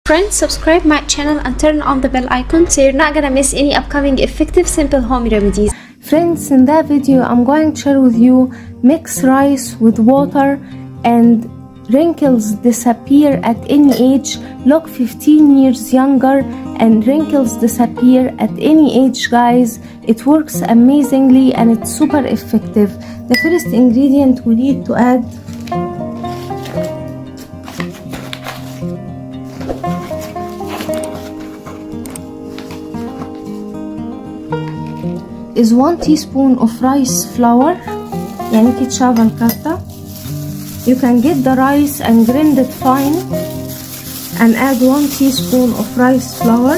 Friends, subscribe my channel and turn on the bell icon so you're not gonna miss any upcoming effective simple home remedies. Friends, in that video I'm going to share with you mix rice with water and wrinkles disappear at any age. Look 15 years younger and wrinkles disappear at any age, guys. It works amazingly and it's super effective. The first ingredient we need to add is 1 teaspoon of rice flour. يعني تتشافى الكرتة. You can get the rice and grind it fine and add 1 teaspoon of rice flour.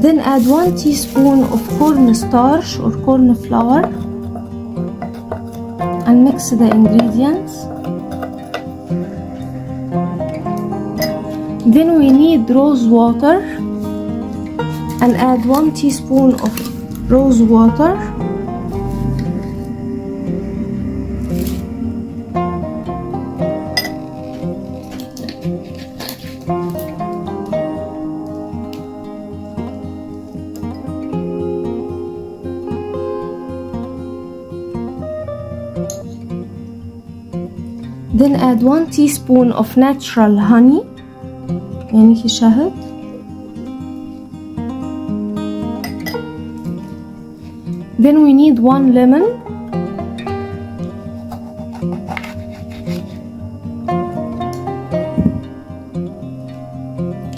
Then add 1 teaspoon of corn starch or corn flour and mix the ingredients. Then we need rose water and add 1 teaspoon of rose water. Then add 1 teaspoon of natural honey. يعني في شهد. Then we need 1 lemon.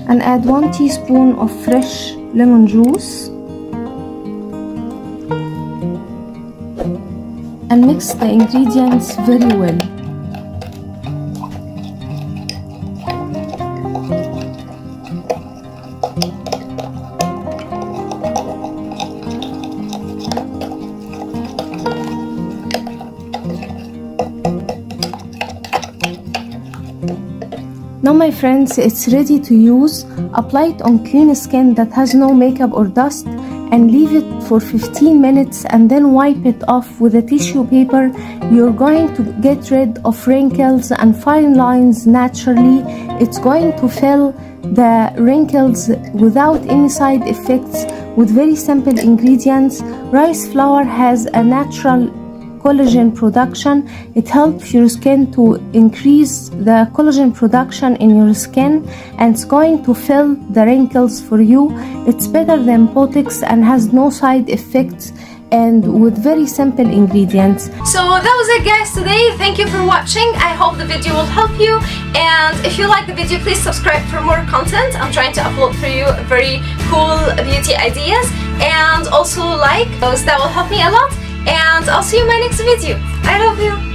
And add 1 teaspoon of fresh lemon juice. And mix the ingredients very well. Now my friends, it's ready to use. Apply it on clean skin that has no makeup or dust and leave it for 15 minutes and then wipe it off with a tissue paper. You're going to get rid of wrinkles and fine lines naturally. It's going to fill the wrinkles without any side effects with very simple ingredients. Rice flour has a natural collagen production. It helps your skin to increase the collagen production in your skin and it's going to fill the wrinkles for you. It's better than Botox and has no side effects and with very simple ingredients. So that was it, guys, today. Thank you for watching. I hope the video will help you, and if you like the video, please subscribe for more content. I'm trying to upload for you very cool beauty ideas, and also like those. That will help me a lot, and I'll see you in my next video. I love you.